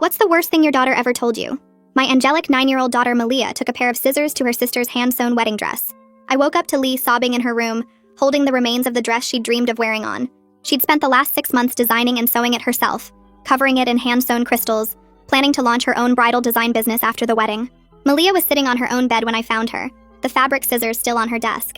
What's the worst thing your daughter ever told you? My angelic 9-year-old daughter Malia took a pair of scissors to her sister's hand-sewn wedding dress. I woke up to Lee sobbing in her room, holding the remains of the dress she'd dreamed of wearing on. She'd spent the last 6 months designing and sewing it herself, covering it in hand-sewn crystals, planning to launch her own bridal design business after the wedding. Malia was sitting on her own bed when I found her, the fabric scissors still on her desk.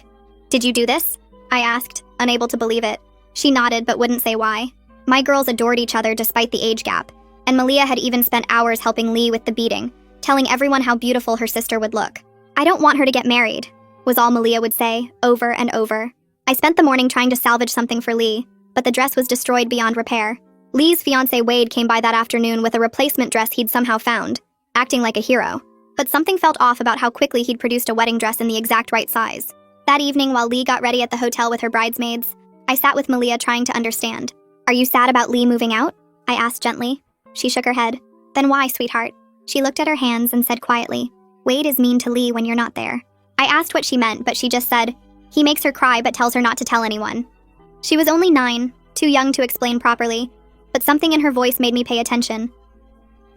"Did you do this?" I asked, unable to believe it. She nodded but wouldn't say why. My girls adored each other despite the age gap, and Malia had even spent hours helping Lee with the beading, telling everyone how beautiful her sister would look. "I don't want her to get married," was all Malia would say, over and over. I spent the morning trying to salvage something for Lee, but the dress was destroyed beyond repair. Lee's fiancé Wade came by that afternoon with a replacement dress he'd somehow found, acting like a hero. But something felt off about how quickly he'd produced a wedding dress in the exact right size. That evening, while Lee got ready at the hotel with her bridesmaids, I sat with Malia trying to understand. "Are you sad about Lee moving out?" I asked gently. She shook her head. "Then why, sweetheart?" She looked at her hands and said quietly, "Wade is mean to Lee when you're not there." I asked what she meant, but she just said, "He makes her cry but tells her not to tell anyone." She was only 9, too young to explain properly, but something in her voice made me pay attention.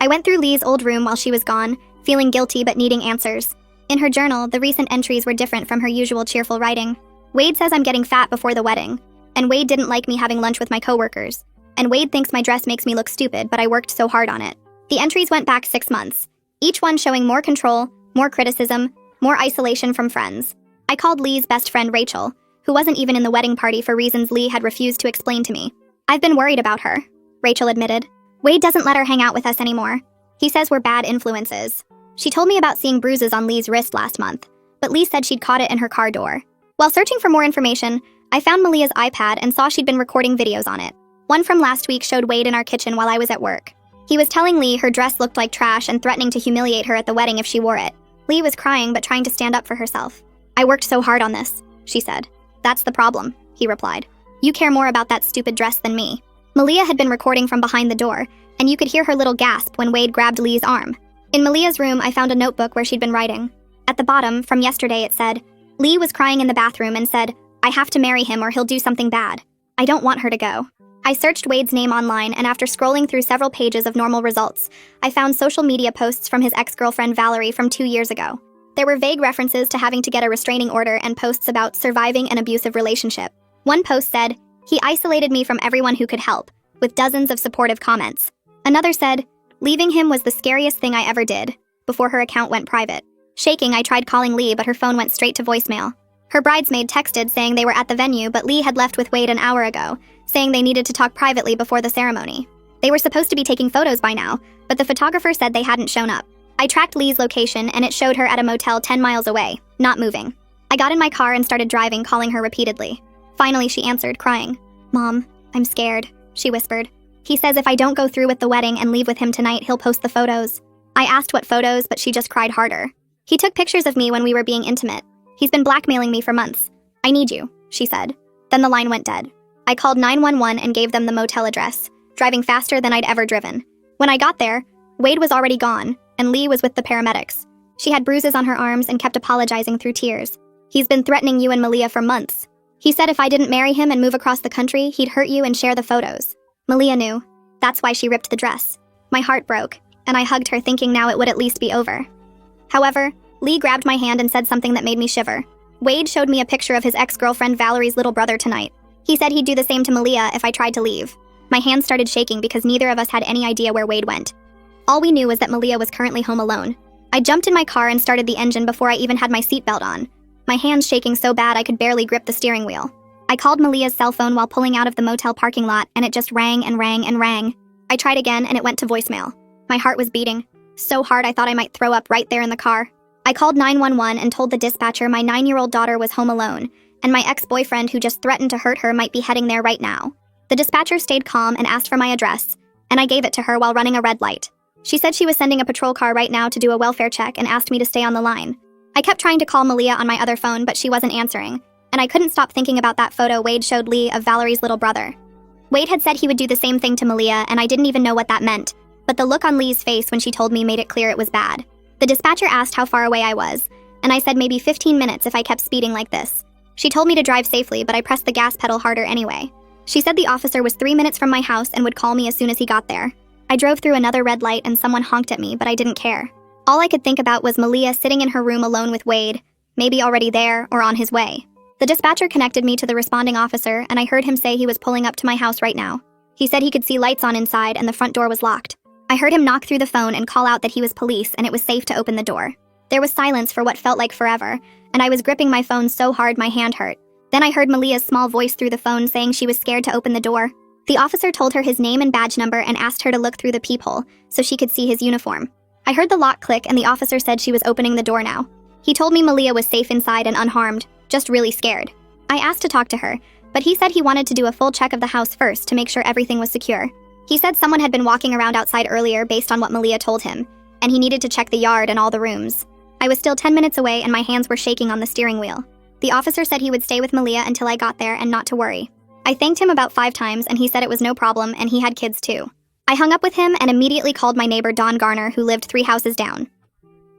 I went through Lee's old room while she was gone, feeling guilty but needing answers. In her journal, the recent entries were different from her usual cheerful writing. "Wade says I'm getting fat before the wedding, and Wade didn't like me having lunch with my coworkers, and Wade thinks my dress makes me look stupid, but I worked so hard on it." The entries went back 6 months, each one showing more control, more criticism, more isolation from friends. I called Lee's best friend Rachel, who wasn't even in the wedding party for reasons Lee had refused to explain to me. "I've been worried about her," Rachel admitted. "Wade doesn't let her hang out with us anymore. He says we're bad influences." She told me about seeing bruises on Lee's wrist last month, but Lee said she'd caught it in her car door. While searching for more information, I found Malia's iPad and saw she'd been recording videos on it. One from last week showed Wade in our kitchen while I was at work. He was telling Lee her dress looked like trash and threatening to humiliate her at the wedding if she wore it. Lee was crying but trying to stand up for herself. "I worked so hard on this," she said. "That's the problem," he replied. "You care more about that stupid dress than me." Malia had been recording from behind the door, and you could hear her little gasp when Wade grabbed Lee's arm. In Malia's room, I found a notebook where she'd been writing. At the bottom, from yesterday, it said, "Lee was crying in the bathroom and said, 'I have to marry him or he'll do something bad. I don't want her to go.'" I searched Wade's name online, and after scrolling through several pages of normal results, I found social media posts from his ex-girlfriend Valerie from 2 years ago. There were vague references to having to get a restraining order and posts about surviving an abusive relationship. One post said, "He isolated me from everyone who could help," with dozens of supportive comments. Another said, "Leaving him was the scariest thing I ever did," before her account went private. Shaking, I tried calling Lee, but her phone went straight to voicemail. Her bridesmaid texted saying they were at the venue, but Lee had left with Wade an hour ago, saying they needed to talk privately before the ceremony. They were supposed to be taking photos by now, but the photographer said they hadn't shown up. I tracked Lee's location, and it showed her at a motel 10 miles away, not moving. I got in my car and started driving, calling her repeatedly. Finally, she answered, crying. "Mom, I'm scared," she whispered. "He says if I don't go through with the wedding and leave with him tonight, he'll post the photos." I asked what photos, but she just cried harder. "He took pictures of me when we were being intimate. He's been blackmailing me for months. I need you," she said. Then the line went dead. I called 911 and gave them the motel address, driving faster than I'd ever driven. When I got there, Wade was already gone, and Lee was with the paramedics. She had bruises on her arms and kept apologizing through tears. "He's been threatening you and Malia for months. He said if I didn't marry him and move across the country, he'd hurt you and share the photos." Malia knew. That's why she ripped the dress. My heart broke, and I hugged her thinking now it would at least be over. However, Lee grabbed my hand and said something that made me shiver. "Wade showed me a picture of his ex-girlfriend Valerie's little brother tonight. He said he'd do the same to Malia if I tried to leave." My hands started shaking because neither of us had any idea where Wade went. All we knew was that Malia was currently home alone. I jumped in my car and started the engine before I even had my seatbelt on, my hands shaking so bad I could barely grip the steering wheel. I called Malia's cell phone while pulling out of the motel parking lot, and it just rang and rang and rang. I tried again, and it went to voicemail. My heart was beating so hard I thought I might throw up right there in the car. I called 911 and told the dispatcher my 9-year-old daughter was home alone, and my ex-boyfriend who just threatened to hurt her might be heading there right now. The dispatcher stayed calm and asked for my address, and I gave it to her while running a red light. She said she was sending a patrol car right now to do a welfare check and asked me to stay on the line. I kept trying to call Malia on my other phone, but she wasn't answering, and I couldn't stop thinking about that photo Wade showed Lee of Valerie's little brother. Wade had said he would do the same thing to Malia, and I didn't even know what that meant, but the look on Lee's face when she told me made it clear it was bad. The dispatcher asked how far away I was, and I said maybe 15 minutes if I kept speeding like this. She told me to drive safely, but I pressed the gas pedal harder anyway. She said the officer was 3 minutes from my house and would call me as soon as he got there. I drove through another red light and someone honked at me, but I didn't care. All I could think about was Malia sitting in her room alone with Wade, maybe already there or on his way. The dispatcher connected me to the responding officer, and I heard him say he was pulling up to my house right now. He said he could see lights on inside and the front door was locked. I heard him knock through the phone and call out that he was police and it was safe to open the door. There was silence for what felt like forever, and I was gripping my phone so hard my hand hurt. Then I heard Malia's small voice through the phone saying she was scared to open the door. The officer told her his name and badge number and asked her to look through the peephole so she could see his uniform. I heard the lock click and the officer said she was opening the door now. He told me Malia was safe inside and unharmed, just really scared. I asked to talk to her, but he said he wanted to do a full check of the house first to make sure everything was secure. He said someone had been walking around outside earlier based on what Malia told him, and he needed to check the yard and all the rooms. I was still 10 minutes away and my hands were shaking on the steering wheel. The officer said he would stay with Malia until I got there and not to worry. I thanked him about 5 times and he said it was no problem and he had kids too. I hung up with him and immediately called my neighbor Don Garner, who lived 3 houses down.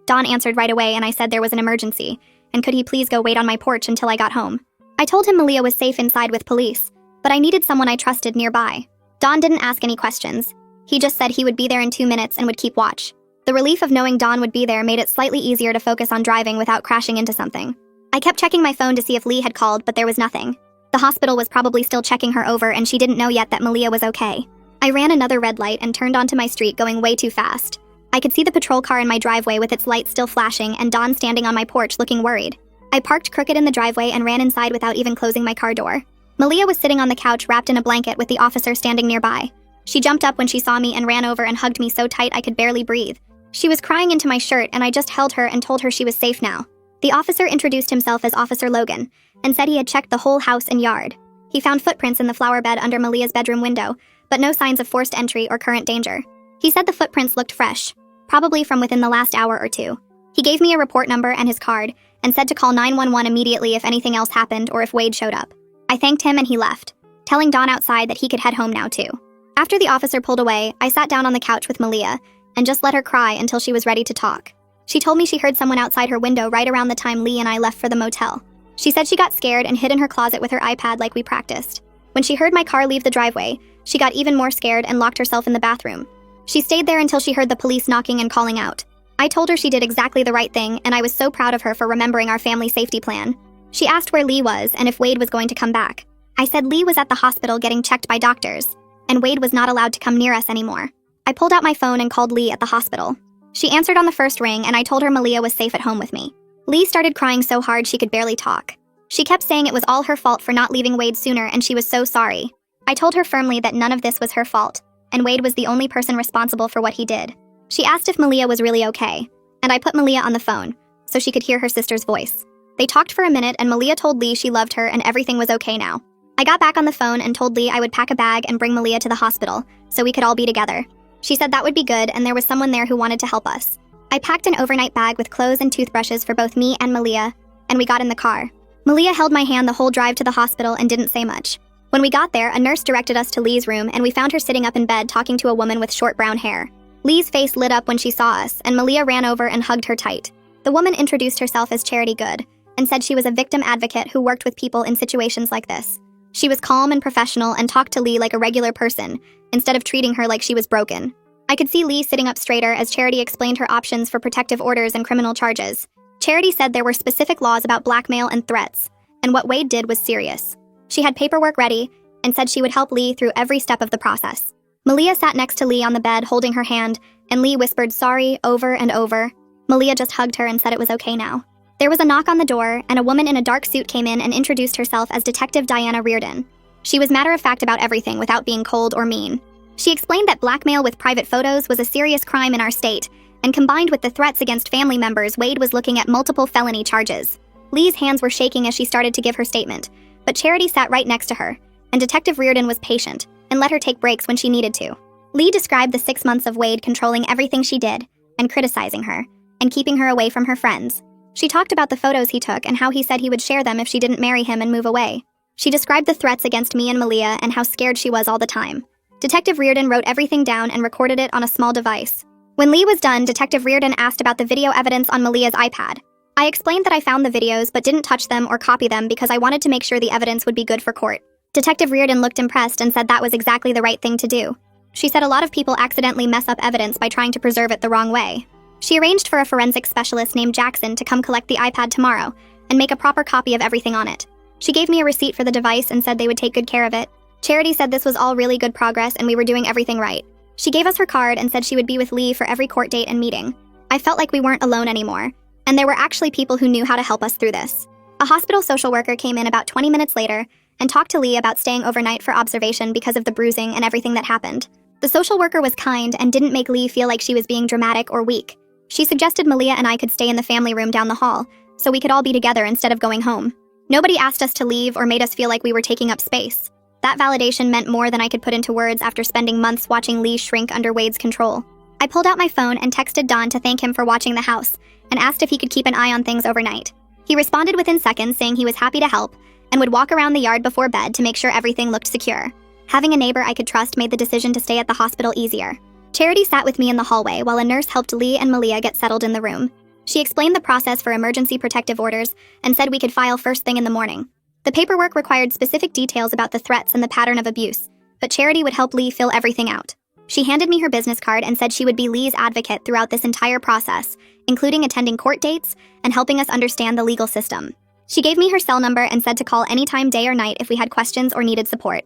Don answered right away and I said there was an emergency, and could he please go wait on my porch until I got home. I told him Malia was safe inside with police, but I needed someone I trusted nearby. Don didn't ask any questions. He just said he would be there in 2 minutes and would keep watch. The relief of knowing Don would be there made it slightly easier to focus on driving without crashing into something. I kept checking my phone to see if Lee had called, but there was nothing. The hospital was probably still checking her over and she didn't know yet that Malia was okay. I ran another red light and turned onto my street going way too fast. I could see the patrol car in my driveway with its lights still flashing and Don standing on my porch looking worried. I parked crooked in the driveway and ran inside without even closing my car door. Malia was sitting on the couch wrapped in a blanket with the officer standing nearby. She jumped up when she saw me and ran over and hugged me so tight I could barely breathe. She was crying into my shirt and I just held her and told her she was safe now. The officer introduced himself as Officer Logan and said he had checked the whole house and yard. He found footprints in the flower bed under Malia's bedroom window, but no signs of forced entry or current danger. He said the footprints looked fresh, probably from within the last hour or 2. He gave me a report number and his card and said to call 911 immediately if anything else happened or if Wade showed up. I thanked him and he left, telling Don outside that he could head home now too. After the officer pulled away, I sat down on the couch with Malia and just let her cry until she was ready to talk. She told me she heard someone outside her window right around the time Lee and I left for the motel. She said she got scared and hid in her closet with her iPad like we practiced. When she heard my car leave the driveway, she got even more scared and locked herself in the bathroom. She stayed there until she heard the police knocking and calling out. I told her she did exactly the right thing and I was so proud of her for remembering our family safety plan. She asked where Lee was and if Wade was going to come back. I said Lee was at the hospital getting checked by doctors, and Wade was not allowed to come near us anymore. I pulled out my phone and called Lee at the hospital. She answered on the first ring and I told her Malia was safe at home with me. Lee started crying so hard she could barely talk. She kept saying it was all her fault for not leaving Wade sooner and she was so sorry. I told her firmly that none of this was her fault, and Wade was the only person responsible for what he did. She asked if Malia was really okay, and I put Malia on the phone so she could hear her sister's voice. They talked for a minute and Malia told Lee she loved her and everything was okay now. I got back on the phone and told Lee I would pack a bag and bring Malia to the hospital so we could all be together. She said that would be good and there was someone there who wanted to help us. I packed an overnight bag with clothes and toothbrushes for both me and Malia, and we got in the car. Malia held my hand the whole drive to the hospital and didn't say much. When we got there, a nurse directed us to Lee's room and we found her sitting up in bed talking to a woman with short brown hair. Lee's face lit up when she saw us, and Malia ran over and hugged her tight. The woman introduced herself as Charity Good and said she was a victim advocate who worked with people in situations like this. She was calm and professional and talked to Lee like a regular person, instead of treating her like she was broken. I could see Lee sitting up straighter as Charity explained her options for protective orders and criminal charges. Charity said there were specific laws about blackmail and threats, and what Wade did was serious. She had paperwork ready and said she would help Lee through every step of the process. Malia sat next to Lee on the bed holding her hand, and Lee whispered sorry over and over. Malia just hugged her and said it was okay now. There was a knock on the door, and a woman in a dark suit came in and introduced herself as Detective Diana Reardon. She was matter-of-fact about everything without being cold or mean. She explained that blackmail with private photos was a serious crime in our state, and combined with the threats against family members, Wade was looking at multiple felony charges. Lee's hands were shaking as she started to give her statement, but Charity sat right next to her, and Detective Reardon was patient and let her take breaks when she needed to. Lee described the 6 months of Wade controlling everything she did, and criticizing her, and keeping her away from her friends. She talked about the photos he took and how he said he would share them if she didn't marry him and move away. She described the threats against me and Malia and how scared she was all the time. Detective Reardon wrote everything down and recorded it on a small device. When Lee was done, Detective Reardon asked about the video evidence on Malia's iPad. I explained that I found the videos but didn't touch them or copy them because I wanted to make sure the evidence would be good for court. Detective Reardon looked impressed and said that was exactly the right thing to do. She said a lot of people accidentally mess up evidence by trying to preserve it the wrong way. She arranged for a forensic specialist named Jackson to come collect the iPad tomorrow and make a proper copy of everything on it. She gave me a receipt for the device and said they would take good care of it. Charity said this was all really good progress and we were doing everything right. She gave us her card and said she would be with Lee for every court date and meeting. I felt like we weren't alone anymore, and there were actually people who knew how to help us through this. A hospital social worker came in about 20 minutes later and talked to Lee about staying overnight for observation because of the bruising and everything that happened. The social worker was kind and didn't make Lee feel like she was being dramatic or weak. She suggested Malia and I could stay in the family room down the hall, so we could all be together instead of going home. Nobody asked us to leave or made us feel like we were taking up space. That validation meant more than I could put into words after spending months watching Lee shrink under Wade's control. I pulled out my phone and texted Don to thank him for watching the house and asked if he could keep an eye on things overnight. He responded within seconds saying he was happy to help and would walk around the yard before bed to make sure everything looked secure. Having a neighbor I could trust made the decision to stay at the hospital easier. Charity sat with me in the hallway while a nurse helped Lee and Malia get settled in the room. She explained the process for emergency protective orders and said we could file first thing in the morning. The paperwork required specific details about the threats and the pattern of abuse, but Charity would help Lee fill everything out. She handed me her business card and said she would be Lee's advocate throughout this entire process, including attending court dates and helping us understand the legal system. She gave me her cell number and said to call anytime, day or night, if we had questions or needed support.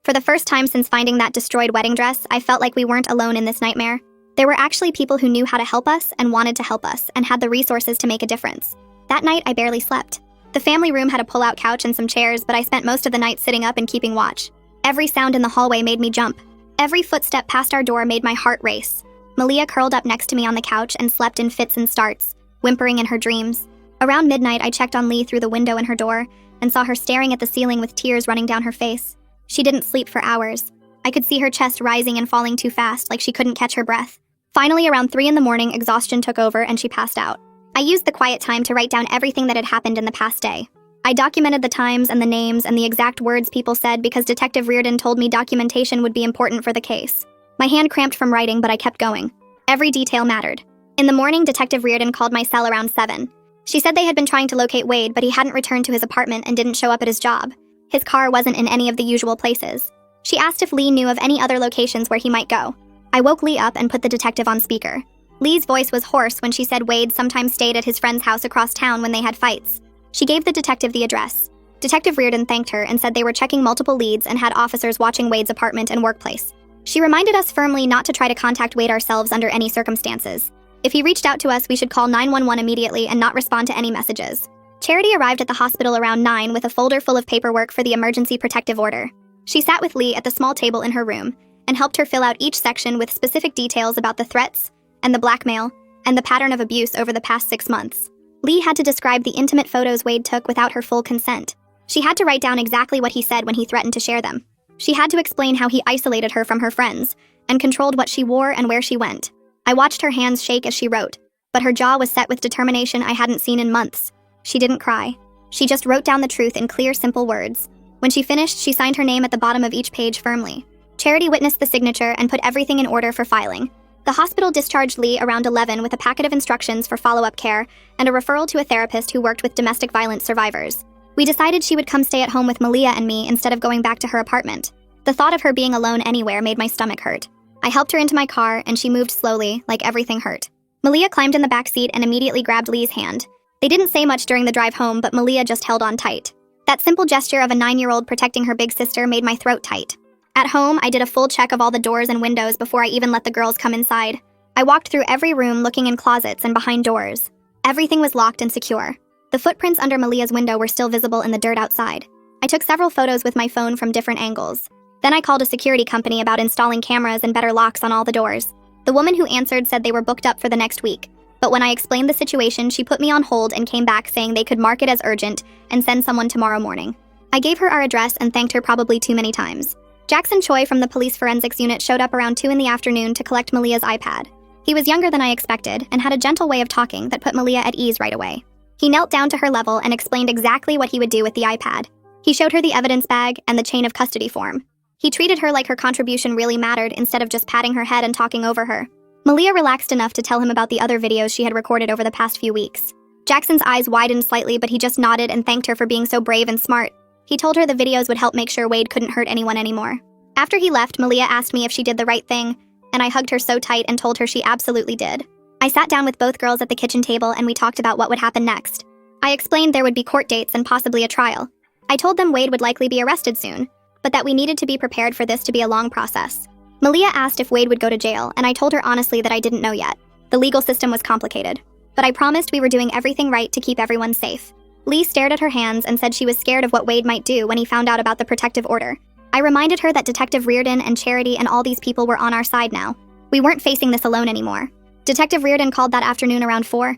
For the first time since finding that destroyed wedding dress, I felt like we weren't alone in this nightmare. There were actually people who knew how to help us and wanted to help us and had the resources to make a difference. That night, I barely slept. The family room had a pull-out couch and some chairs, but I spent most of the night sitting up and keeping watch. Every sound in the hallway made me jump. Every footstep past our door made my heart race. Malia curled up next to me on the couch and slept in fits and starts, whimpering in her dreams. Around midnight, I checked on Lee through the window in her door and saw her staring at the ceiling with tears running down her face. She didn't sleep for hours. I could see her chest rising and falling too fast, like she couldn't catch her breath. Finally, around 3 in the morning, exhaustion took over and she passed out. I used the quiet time to write down everything that had happened in the past day. I documented the times and the names and the exact words people said because Detective Reardon told me documentation would be important for the case. My hand cramped from writing, but I kept going. Every detail mattered. In the morning, Detective Reardon called my cell around 7. She said they had been trying to locate Wade, but he hadn't returned to his apartment and didn't show up at his job. His car wasn't in any of the usual places. She asked if Lee knew of any other locations where he might go. I woke Lee up and put the detective on speaker. Lee's voice was hoarse when she said Wade sometimes stayed at his friend's house across town when they had fights. She gave the detective the address. Detective Reardon thanked her and said they were checking multiple leads and had officers watching Wade's apartment and workplace. She reminded us firmly not to try to contact Wade ourselves under any circumstances. If he reached out to us, we should call 911 immediately and not respond to any messages. Charity arrived at the hospital around 9 with a folder full of paperwork for the emergency protective order. She sat with Lee at the small table in her room and helped her fill out each section with specific details about the threats and the blackmail and the pattern of abuse over the past 6 months. Lee had to describe the intimate photos Wade took without her full consent. She had to write down exactly what he said when he threatened to share them. She had to explain how he isolated her from her friends and controlled what she wore and where she went. I watched her hands shake as she wrote, but her jaw was set with determination I hadn't seen in months. She didn't cry. She just wrote down the truth in clear, simple words. When she finished, she signed her name at the bottom of each page firmly. Charity witnessed the signature and put everything in order for filing. The hospital discharged Lee around 11 with a packet of instructions for follow-up care and a referral to a therapist who worked with domestic violence survivors. We decided she would come stay at home with Malia and me instead of going back to her apartment. The thought of her being alone anywhere made my stomach hurt. I helped her into my car and she moved slowly, like everything hurt. Malia climbed in the back seat and immediately grabbed Lee's hand. They didn't say much during the drive home, but Malia just held on tight. That simple gesture of a 9-year-old protecting her big sister made my throat tight. At home, I did a full check of all the doors and windows before I even let the girls come inside. I walked through every room looking in closets and behind doors. Everything was locked and secure. The footprints under Malia's window were still visible in the dirt outside. I took several photos with my phone from different angles. Then I called a security company about installing cameras and better locks on all the doors. The woman who answered said they were booked up for the next week, but when I explained the situation, she put me on hold and came back saying they could mark it as urgent and send someone tomorrow morning. I gave her our address and thanked her probably too many times. Jackson Choi from the police forensics unit showed up around 2 in the afternoon to collect Malia's iPad. He was younger than I expected and had a gentle way of talking that put Malia at ease right away. He knelt down to her level and explained exactly what he would do with the iPad. He showed her the evidence bag and the chain of custody form. He treated her like her contribution really mattered instead of just patting her head and talking over her. Malia relaxed enough to tell him about the other videos she had recorded over the past few weeks. Jackson's eyes widened slightly, but he just nodded and thanked her for being so brave and smart. He told her the videos would help make sure Wade couldn't hurt anyone anymore. After he left, Malia asked me if she did the right thing, and I hugged her so tight and told her she absolutely did. I sat down with both girls at the kitchen table and we talked about what would happen next. I explained there would be court dates and possibly a trial. I told them Wade would likely be arrested soon, but that we needed to be prepared for this to be a long process. Malia asked if Wade would go to jail, and I told her honestly that I didn't know yet. The legal system was complicated, but I promised we were doing everything right to keep everyone safe. Lee stared at her hands and said she was scared of what Wade might do when he found out about the protective order. I reminded her that Detective Reardon and Charity and all these people were on our side now. We weren't facing this alone anymore. Detective Reardon called that afternoon around 4.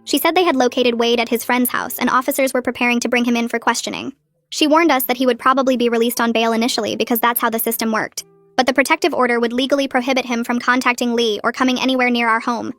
She said they had located Wade at his friend's house and officers were preparing to bring him in for questioning. She warned us that he would probably be released on bail initially because that's how the system worked. But the protective order would legally prohibit him from contacting Lee or coming anywhere near our home.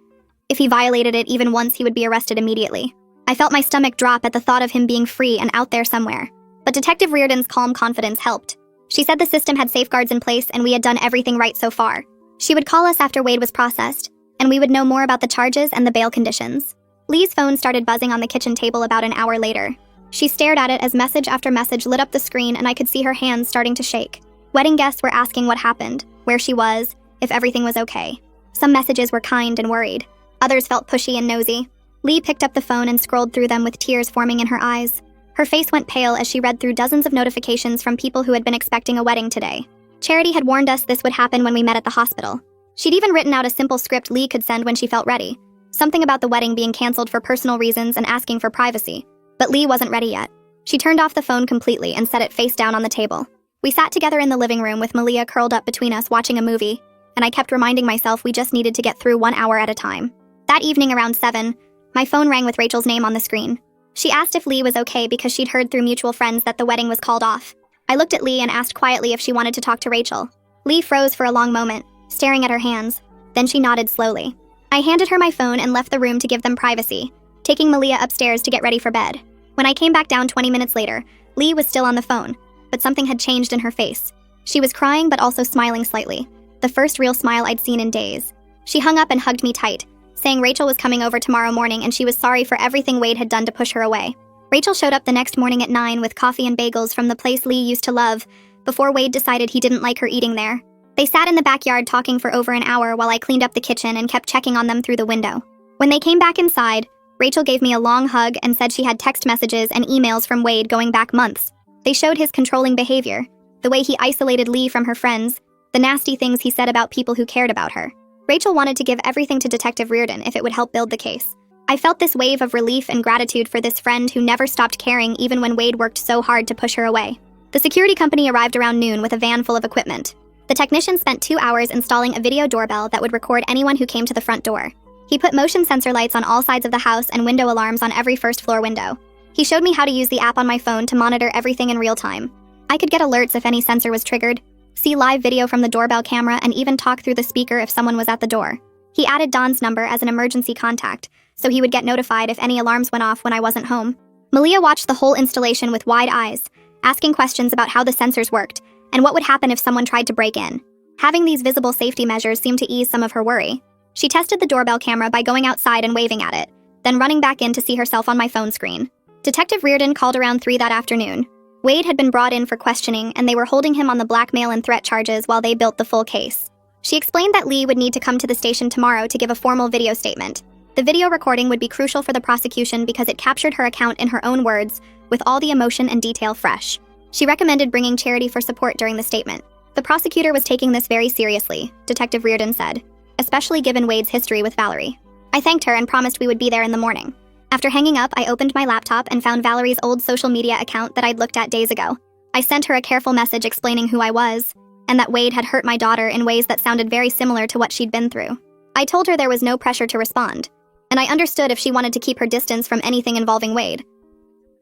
If he violated it even once, he would be arrested immediately. I felt my stomach drop at the thought of him being free and out there somewhere. But Detective Reardon's calm confidence helped. She said the system had safeguards in place and we had done everything right so far. She would call us after Wade was processed, and we would know more about the charges and the bail conditions. Lee's phone started buzzing on the kitchen table about an hour later. She stared at it as message after message lit up the screen and I could see her hands starting to shake. Wedding guests were asking what happened, where she was, if everything was okay. Some messages were kind and worried. Others felt pushy and nosy. Lee picked up the phone and scrolled through them with tears forming in her eyes. Her face went pale as she read through dozens of notifications from people who had been expecting a wedding today. Charity had warned us this would happen when we met at the hospital. She'd even written out a simple script Lee could send when she felt ready. Something about the wedding being canceled for personal reasons and asking for privacy. But Lee wasn't ready yet. She turned off the phone completely and set it face down on the table. We sat together in the living room with Malia curled up between us watching a movie, and I kept reminding myself we just needed to get through 1 hour at a time. That evening around 7, my phone rang with Rachel's name on the screen. She asked if Lee was okay because she'd heard through mutual friends that the wedding was called off. I looked at Lee and asked quietly if she wanted to talk to Rachel. Lee froze for a long moment, staring at her hands. Then she nodded slowly. I handed her my phone and left the room to give them privacy, taking Malia upstairs to get ready for bed. When I came back down 20 minutes later, Lee was still on the phone, but something had changed in her face. She was crying but also smiling slightly, the first real smile I'd seen in days. She hung up and hugged me tight, saying Rachel was coming over tomorrow morning and she was sorry for everything Wade had done to push her away. Rachel showed up the next morning at 9 with coffee and bagels from the place Lee used to love, before Wade decided he didn't like her eating there. They sat in the backyard talking for over an hour while I cleaned up the kitchen and kept checking on them through the window. When they came back inside, Rachel gave me a long hug and said she had text messages and emails from Wade going back months. They showed his controlling behavior, the way he isolated Lee from her friends, the nasty things he said about people who cared about her. Rachel wanted to give everything to Detective Reardon if it would help build the case. I felt this wave of relief and gratitude for this friend who never stopped caring even when Wade worked so hard to push her away. The security company arrived around noon with a van full of equipment. The technician spent 2 hours installing a video doorbell that would record anyone who came to the front door. He put motion sensor lights on all sides of the house and window alarms on every first-floor window. He showed me how to use the app on my phone to monitor everything in real time. I could get alerts if any sensor was triggered, see live video from the doorbell camera, and even talk through the speaker if someone was at the door. He added Don's number as an emergency contact, so he would get notified if any alarms went off when I wasn't home. Malia watched the whole installation with wide eyes, asking questions about how the sensors worked and what would happen if someone tried to break in. Having these visible safety measures seemed to ease some of her worry. She tested the doorbell camera by going outside and waving at it, then running back in to see herself on my phone screen. Detective Reardon called around 3 that afternoon. Wade had been brought in for questioning, and they were holding him on the blackmail and threat charges while they built the full case. She explained that Lee would need to come to the station tomorrow to give a formal video statement. The video recording would be crucial for the prosecution because it captured her account in her own words, with all the emotion and detail fresh. She recommended bringing Charity for support during the statement. The prosecutor was taking this very seriously, Detective Reardon said, especially given Wade's history with Valerie. I thanked her and promised we would be there in the morning. After hanging up, I opened my laptop and found Valerie's old social media account that I'd looked at days ago. I sent her a careful message explaining who I was, and that Wade had hurt my daughter in ways that sounded very similar to what she'd been through. I told her there was no pressure to respond, and I understood if she wanted to keep her distance from anything involving Wade.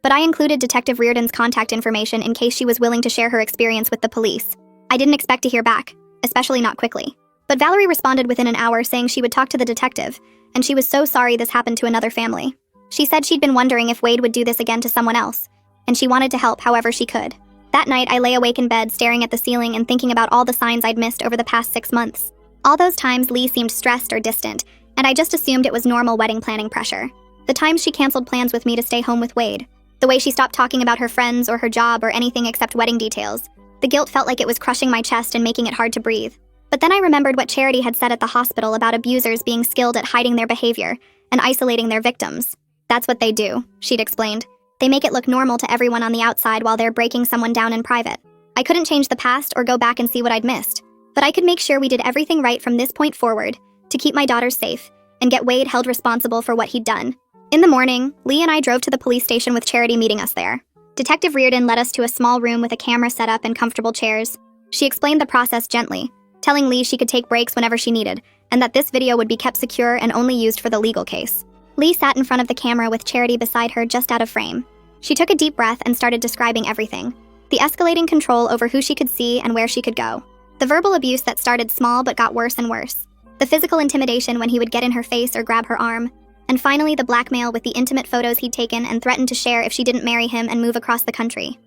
But I included Detective Reardon's contact information in case she was willing to share her experience with the police. I didn't expect to hear back, especially not quickly. But Valerie responded within an hour saying she would talk to the detective, and she was so sorry this happened to another family. She said she'd been wondering if Wade would do this again to someone else, and she wanted to help however she could. That night, I lay awake in bed staring at the ceiling and thinking about all the signs I'd missed over the past 6 months. All those times Lee seemed stressed or distant, and I just assumed it was normal wedding planning pressure. The times she canceled plans with me to stay home with Wade, the way she stopped talking about her friends or her job or anything except wedding details. The guilt felt like it was crushing my chest and making it hard to breathe. But then I remembered what Charity had said at the hospital about abusers being skilled at hiding their behavior and isolating their victims. That's what they do, she'd explained. They make it look normal to everyone on the outside while they're breaking someone down in private. I couldn't change the past or go back and see what I'd missed, but I could make sure we did everything right from this point forward to keep my daughters safe and get Wade held responsible for what he'd done. In the morning, Lee and I drove to the police station with Charity meeting us there. Detective Reardon led us to a small room with a camera set up and comfortable chairs. She explained the process gently, telling Lee she could take breaks whenever she needed, and that this video would be kept secure and only used for the legal case. Lee sat in front of the camera with Charity beside her just out of frame. She took a deep breath and started describing everything. The escalating control over who she could see and where she could go. The verbal abuse that started small but got worse and worse. The physical intimidation when he would get in her face or grab her arm. And finally, the blackmail with the intimate photos he'd taken and threatened to share if she didn't marry him and move across the country.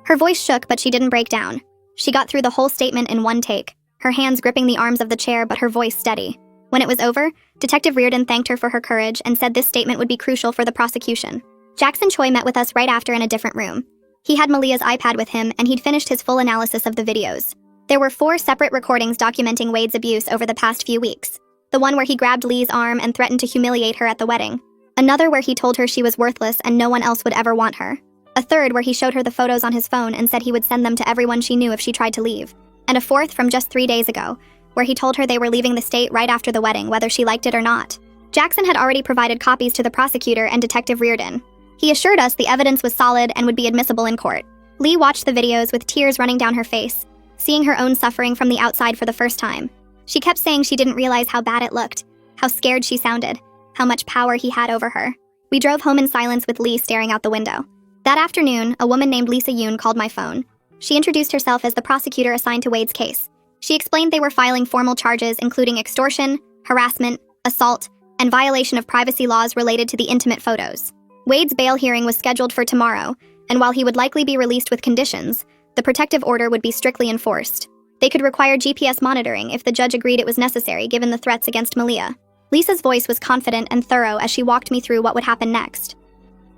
Her voice shook, but she didn't break down. She got through the whole statement in one take, her hands gripping the arms of the chair but her voice steady. When it was over, Detective Reardon thanked her for her courage and said this statement would be crucial for the prosecution. Jackson Choi met with us right after in a different room. He had Malia's iPad with him and he'd finished his full analysis of the videos. There were 4 separate recordings documenting Wade's abuse over the past few weeks. The one where he grabbed Lee's arm and threatened to humiliate her at the wedding. Another where he told her she was worthless and no one else would ever want her. A third where he showed her the photos on his phone and said he would send them to everyone she knew if she tried to leave. And a fourth from just 3 days ago, where he told her they were leaving the state right after the wedding, whether she liked it or not. Jackson had already provided copies to the prosecutor and Detective Reardon. He assured us the evidence was solid and would be admissible in court. Lee watched the videos with tears running down her face, seeing her own suffering from the outside for the first time. She kept saying she didn't realize how bad it looked, how scared she sounded, how much power he had over her. We drove home in silence with Lee staring out the window. That afternoon, a woman named Lisa Yoon called my phone. She introduced herself as the prosecutor assigned to Wade's case. She explained they were filing formal charges including extortion, harassment, assault, and violation of privacy laws related to the intimate photos. Wade's bail hearing was scheduled for tomorrow, and while he would likely be released with conditions, the protective order would be strictly enforced. They could require GPS monitoring if the judge agreed it was necessary given the threats against Malia. Lisa's voice was confident and thorough as she walked me through what would happen next.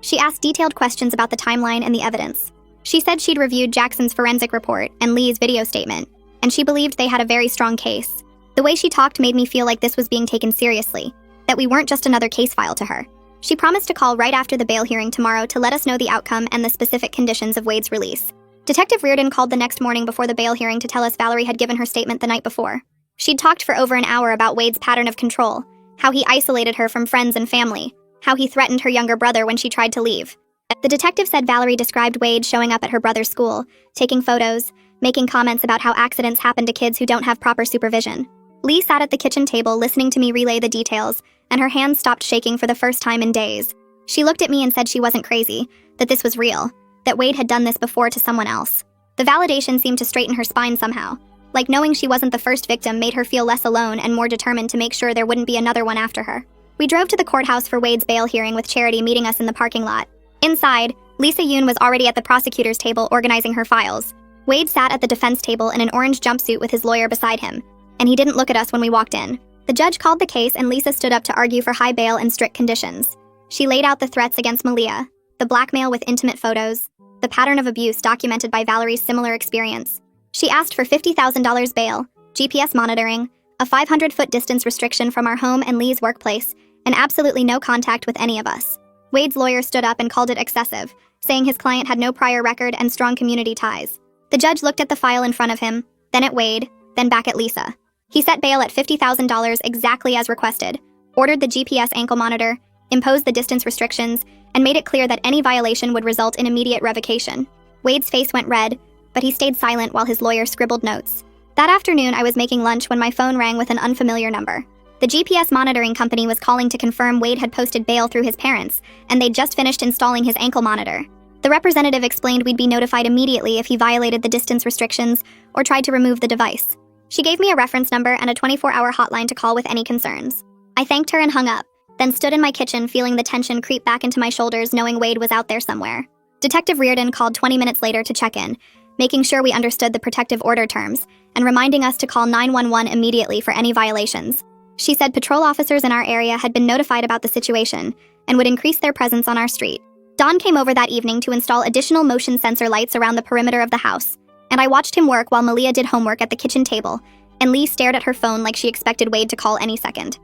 She asked detailed questions about the timeline and the evidence. She said she'd reviewed Jackson's forensic report and Lee's video statement, and she believed they had a very strong case. The way she talked made me feel like this was being taken seriously, that we weren't just another case file to her. She promised to call right after the bail hearing tomorrow to let us know the outcome and the specific conditions of Wade's release. Detective Reardon called the next morning before the bail hearing to tell us Valerie had given her statement the night before. She'd talked for over an hour about Wade's pattern of control, how he isolated her from friends and family, how he threatened her younger brother when she tried to leave. The detective said Valerie described Wade showing up at her brother's school, taking photos, making comments about how accidents happen to kids who don't have proper supervision. Lee sat at the kitchen table listening to me relay the details, and her hands stopped shaking for the first time in days. She looked at me and said she wasn't crazy, that this was real, that Wade had done this before to someone else. The validation seemed to straighten her spine somehow, like knowing she wasn't the first victim made her feel less alone and more determined to make sure there wouldn't be another one after her. We drove to the courthouse for Wade's bail hearing with Charity meeting us in the parking lot. Inside, Lisa Yoon was already at the prosecutor's table organizing her files. Wade sat at the defense table in an orange jumpsuit with his lawyer beside him, and he didn't look at us when we walked in. The judge called the case and Lisa stood up to argue for high bail and strict conditions. She laid out the threats against Malia, the blackmail with intimate photos, the pattern of abuse documented by Valerie's similar experience. She asked for $50,000 bail, GPS monitoring, a 500-foot distance restriction from our home and Lee's workplace, and absolutely no contact with any of us. Wade's lawyer stood up and called it excessive, saying his client had no prior record and strong community ties. The judge looked at the file in front of him, then at Wade, then back at Lisa. He set bail at $50,000 exactly as requested, ordered the GPS ankle monitor, imposed the distance restrictions, and made it clear that any violation would result in immediate revocation. Wade's face went red, but he stayed silent while his lawyer scribbled notes. That afternoon, I was making lunch when my phone rang with an unfamiliar number. The GPS monitoring company was calling to confirm Wade had posted bail through his parents, and they'd just finished installing his ankle monitor. The representative explained we'd be notified immediately if he violated the distance restrictions or tried to remove the device. She gave me a reference number and a 24-hour hotline to call with any concerns. I thanked her and hung up, then stood in my kitchen feeling the tension creep back into my shoulders knowing Wade was out there somewhere. Detective Reardon called 20 minutes later to check in, making sure we understood the protective order terms and reminding us to call 911 immediately for any violations. She said patrol officers in our area had been notified about the situation and would increase their presence on our street. Dawn came over that evening to install additional motion sensor lights around the perimeter of the house. and I watched him work while Malia did homework at the kitchen table, and Lee stared at her phone like she expected Wade to call any second.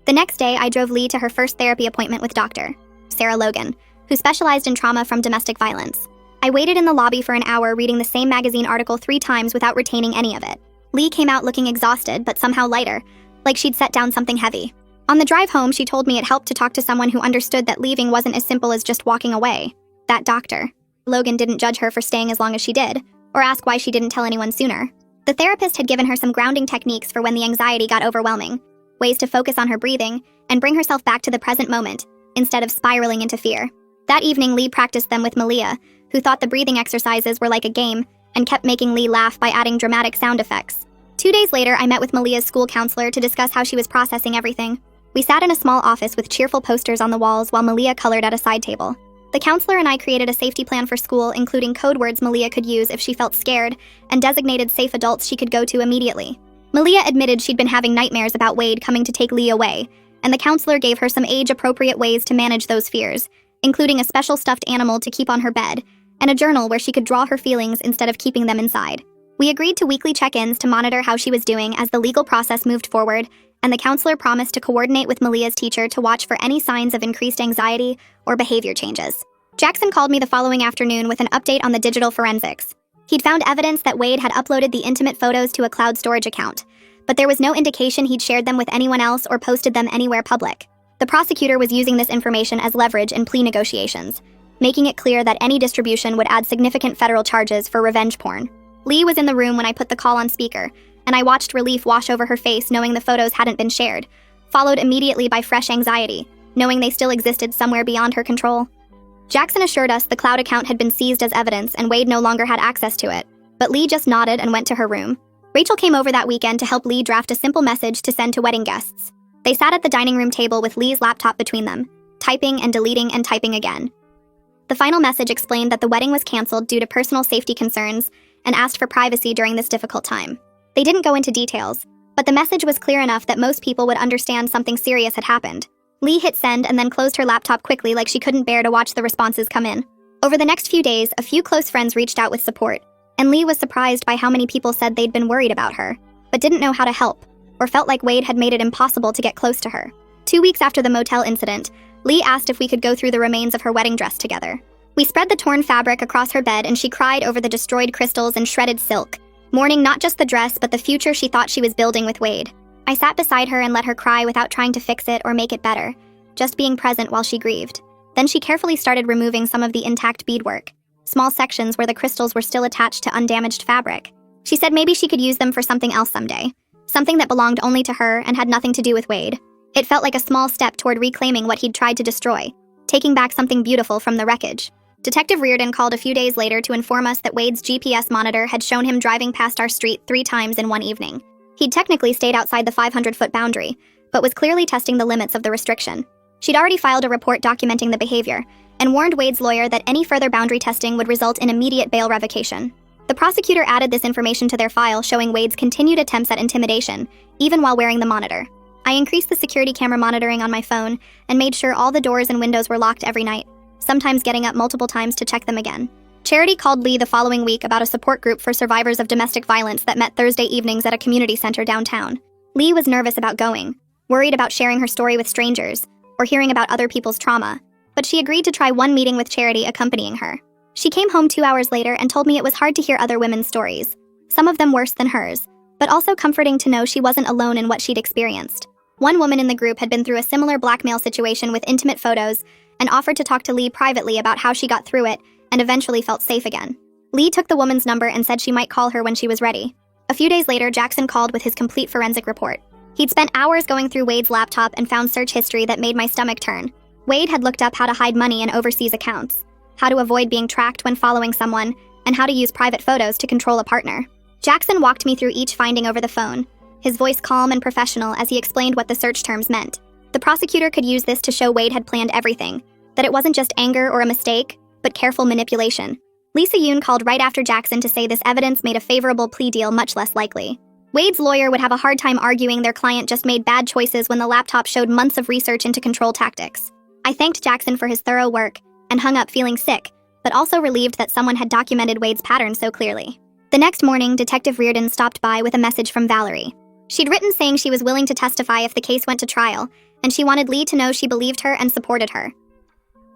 The next day, I drove Lee to her first therapy appointment with Dr. Sarah Logan, who specialized in trauma from domestic violence. I waited in the lobby for an hour reading the same magazine article 3 times without retaining any of it. Lee came out looking exhausted, but somehow lighter, like she'd set down something heavy. On the drive home, she told me it helped to talk to someone who understood that leaving wasn't as simple as just walking away. That doctor. Logan didn't judge her for staying as long as she did, or ask why she didn't tell anyone sooner. The therapist had given her some grounding techniques for when the anxiety got overwhelming, ways to focus on her breathing and bring herself back to the present moment, instead of spiraling into fear. That evening, Lee practiced them with Malia, who thought the breathing exercises were like a game and kept making Lee laugh by adding dramatic sound effects. 2 days later, I met with Malia's school counselor to discuss how she was processing everything. We sat in a small office with cheerful posters on the walls while Malia colored at a side table. The counselor and I created a safety plan for school, including code words Malia could use if she felt scared, and designated safe adults she could go to immediately. Malia admitted she'd been having nightmares about Wade coming to take Lee away, and the counselor gave her some age-appropriate ways to manage those fears, including a special stuffed animal to keep on her bed, and a journal where she could draw her feelings instead of keeping them inside. We agreed to weekly check-ins to monitor how she was doing as the legal process moved forward, and the counselor promised to coordinate with Malia's teacher to watch for any signs of increased anxiety or behavior changes. Jackson called me the following afternoon with an update on the digital forensics. He'd found evidence that Wade had uploaded the intimate photos to a cloud storage account, but there was no indication he'd shared them with anyone else or posted them anywhere public. The prosecutor was using this information as leverage in plea negotiations, making it clear that any distribution would add significant federal charges for revenge porn. Lee was in the room when I put the call on speaker, and I watched relief wash over her face knowing the photos hadn't been shared, followed immediately by fresh anxiety, knowing they still existed somewhere beyond her control. Jackson assured us the cloud account had been seized as evidence and Wade no longer had access to it, but Lee just nodded and went to her room. Rachel came over that weekend to help Lee draft a simple message to send to wedding guests. They sat at the dining room table with Lee's laptop between them, typing and deleting and typing again. The final message explained that the wedding was canceled due to personal safety concerns and asked for privacy during this difficult time. They didn't go into details, but the message was clear enough that most people would understand something serious had happened. Lee hit send and then closed her laptop quickly like she couldn't bear to watch the responses come in. Over the next few days, a few close friends reached out with support, and Lee was surprised by how many people said they'd been worried about her, but didn't know how to help, or felt like Wade had made it impossible to get close to her. 2 weeks after the motel incident, Lee asked if we could go through the remains of her wedding dress together. We spread the torn fabric across her bed and she cried over the destroyed crystals and shredded silk, mourning not just the dress but the future she thought she was building with Wade. I sat beside her and let her cry without trying to fix it or make it better, just being present while she grieved. Then she carefully started removing some of the intact beadwork, small sections where the crystals were still attached to undamaged fabric. She said maybe she could use them for something else someday, something that belonged only to her and had nothing to do with Wade. It felt like a small step toward reclaiming what he'd tried to destroy, taking back something beautiful from the wreckage. Detective Reardon called a few days later to inform us that Wade's GPS monitor had shown him driving past our street 3 times in one evening. He'd technically stayed outside the 500-foot boundary, but was clearly testing the limits of the restriction. She'd already filed a report documenting the behavior, and warned Wade's lawyer that any further boundary testing would result in immediate bail revocation. The prosecutor added this information to their file showing Wade's continued attempts at intimidation, even while wearing the monitor. I increased the security camera monitoring on my phone and made sure all the doors and windows were locked every night, sometimes getting up multiple times to check them again. Charity called Lee the following week about a support group for survivors of domestic violence that met Thursday evenings at a community center downtown. Lee was nervous about going, worried about sharing her story with strangers, or hearing about other people's trauma, but she agreed to try one meeting with Charity accompanying her. She came home 2 hours later and told me it was hard to hear other women's stories, some of them worse than hers, but also comforting to know she wasn't alone in what she'd experienced. One woman in the group had been through a similar blackmail situation with intimate photos and offered to talk to Lee privately about how she got through it and eventually felt safe again. Lee took the woman's number and said she might call her when she was ready. A few days later, Jackson called with his complete forensic report. He'd spent hours going through Wade's laptop and found search history that made my stomach turn. Wade had looked up how to hide money in overseas accounts, how to avoid being tracked when following someone, and how to use private photos to control a partner. Jackson walked me through each finding over the phone, his voice calm and professional as he explained what the search terms meant. The prosecutor could use this to show Wade had planned everything, that it wasn't just anger or a mistake, but careful manipulation. Lisa Yoon called right after Jackson to say this evidence made a favorable plea deal much less likely. Wade's lawyer would have a hard time arguing their client just made bad choices when the laptop showed months of research into control tactics. I thanked Jackson for his thorough work and hung up feeling sick, but also relieved that someone had documented Wade's pattern so clearly. The next morning, Detective Reardon stopped by with a message from Valerie. She'd written saying she was willing to testify if the case went to trial, and she wanted Lee to know she believed her and supported her.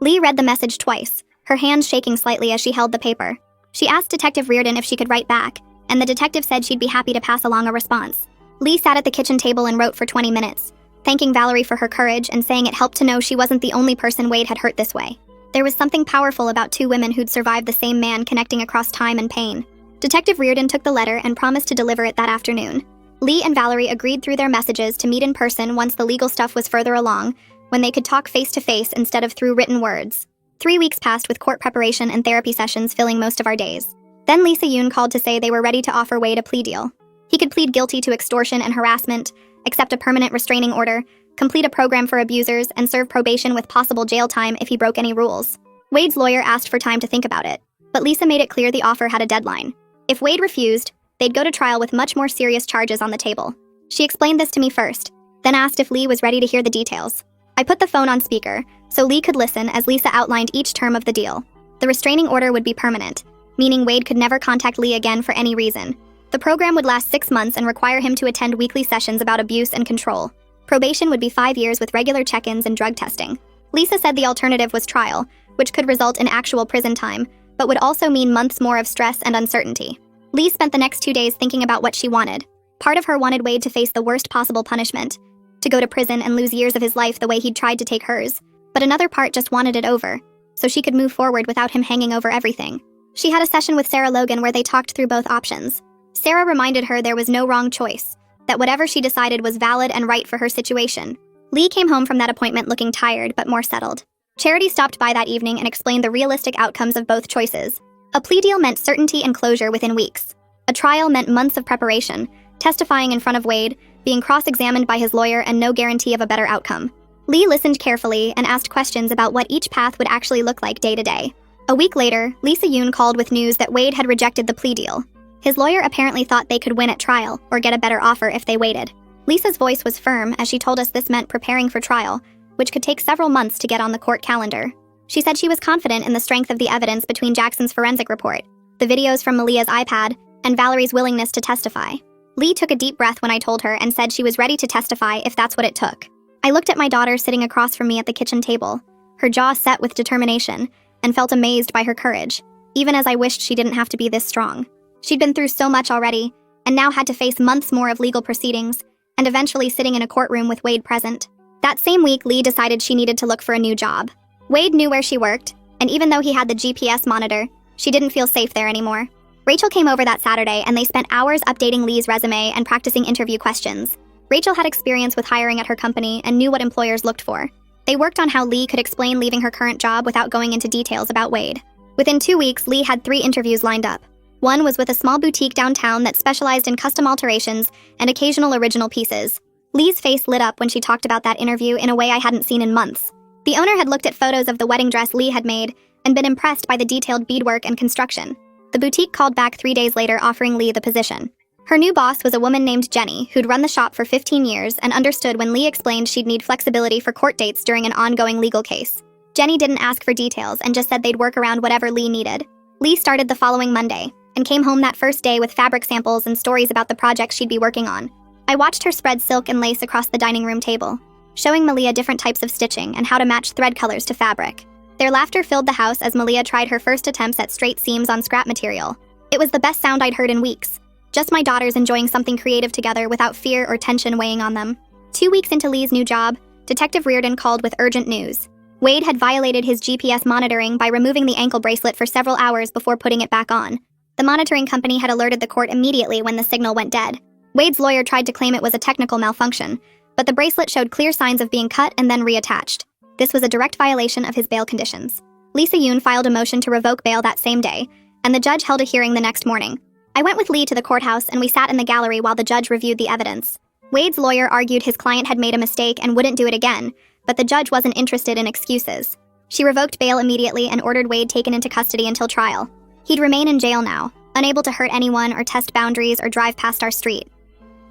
Lee read the message twice, her hands shaking slightly as she held the paper. She asked Detective Reardon if she could write back, and the detective said she'd be happy to pass along a response. Lee sat at the kitchen table and wrote for 20 minutes, thanking Valerie for her courage and saying it helped to know she wasn't the only person Wade had hurt this way. There was something powerful about two women who'd survived the same man connecting across time and pain. Detective Reardon took the letter and promised to deliver it that afternoon. Lee and Valerie agreed through their messages to meet in person once the legal stuff was further along, when they could talk face-to-face instead of through written words. 3 weeks passed with court preparation and therapy sessions filling most of our days. Then Lisa Yoon called to say they were ready to offer Wade a plea deal. He could plead guilty to extortion and harassment, accept a permanent restraining order, complete a program for abusers, and serve probation with possible jail time if he broke any rules. Wade's lawyer asked for time to think about it, but Lisa made it clear the offer had a deadline. If Wade refused, they'd go to trial with much more serious charges on the table. She explained this to me first, then asked if Lee was ready to hear the details. I put the phone on speaker, so Lee could listen as Lisa outlined each term of the deal. The restraining order would be permanent, meaning Wade could never contact Lee again for any reason. The program would last 6 months and require him to attend weekly sessions about abuse and control. Probation would be 5 years with regular check-ins and drug testing. Lisa said the alternative was trial, which could result in actual prison time, but would also mean months more of stress and uncertainty. Lee spent the next 2 days thinking about what she wanted. Part of her wanted Wade to face the worst possible punishment, to go to prison and lose years of his life the way he'd tried to take hers. But another part just wanted it over, so she could move forward without him hanging over everything. She had a session with Sarah Logan where they talked through both options. Sarah reminded her there was no wrong choice, that whatever she decided was valid and right for her situation. Lee came home from that appointment looking tired but more settled. Charity stopped by that evening and explained the realistic outcomes of both choices. A plea deal meant certainty and closure within weeks. A trial meant months of preparation, testifying in front of Wade, being cross-examined by his lawyer, and no guarantee of a better outcome. Lee listened carefully and asked questions about what each path would actually look like day to day. A week later, Lisa Yoon called with news that Wade had rejected the plea deal. His lawyer apparently thought they could win at trial or get a better offer if they waited. Lisa's voice was firm as she told us this meant preparing for trial, which could take several months to get on the court calendar. She said she was confident in the strength of the evidence between Jackson's forensic report, the videos from Malia's iPad, and Valerie's willingness to testify. Lee took a deep breath when I told her and said she was ready to testify if that's what it took. I looked at my daughter sitting across from me at the kitchen table, her jaw set with determination, and felt amazed by her courage, even as I wished she didn't have to be this strong. She'd been through so much already, and now had to face months more of legal proceedings, and eventually sitting in a courtroom with Wade present. That same week, Lee decided she needed to look for a new job. Wade knew where she worked, and even though he had the GPS monitor, she didn't feel safe there anymore. Rachel came over that Saturday, and they spent hours updating Lee's resume and practicing interview questions. Rachel had experience with hiring at her company and knew what employers looked for. They worked on how Lee could explain leaving her current job without going into details about Wade. Within 2 weeks, Lee had 3 interviews lined up. One was with a small boutique downtown that specialized in custom alterations and occasional original pieces. Lee's face lit up when she talked about that interview in a way I hadn't seen in months. The owner had looked at photos of the wedding dress Lee had made and been impressed by the detailed beadwork and construction. The boutique called back 3 days later offering Lee the position. Her new boss was a woman named Jenny, who'd run the shop for 15 years and understood when Lee explained she'd need flexibility for court dates during an ongoing legal case. Jenny didn't ask for details and just said they'd work around whatever Lee needed. Lee started the following Monday and came home that first day with fabric samples and stories about the projects she'd be working on. I watched her spread silk and lace across the dining room table, showing Malia different types of stitching and how to match thread colors to fabric. Their laughter filled the house as Malia tried her first attempts at straight seams on scrap material. It was the best sound I'd heard in weeks. Just my daughters enjoying something creative together without fear or tension weighing on them. 2 weeks into Lee's new job, Detective Reardon called with urgent news. Wade had violated his GPS monitoring by removing the ankle bracelet for several hours before putting it back on. The monitoring company had alerted the court immediately when the signal went dead. Wade's lawyer tried to claim it was a technical malfunction, but the bracelet showed clear signs of being cut and then reattached. This was a direct violation of his bail conditions. Lisa Yoon filed a motion to revoke bail that same day, and the judge held a hearing the next morning. I went with Lee to the courthouse and we sat in the gallery while the judge reviewed the evidence. Wade's lawyer argued his client had made a mistake and wouldn't do it again, but the judge wasn't interested in excuses. She revoked bail immediately and ordered Wade taken into custody until trial. He'd remain in jail now, unable to hurt anyone or test boundaries or drive past our street.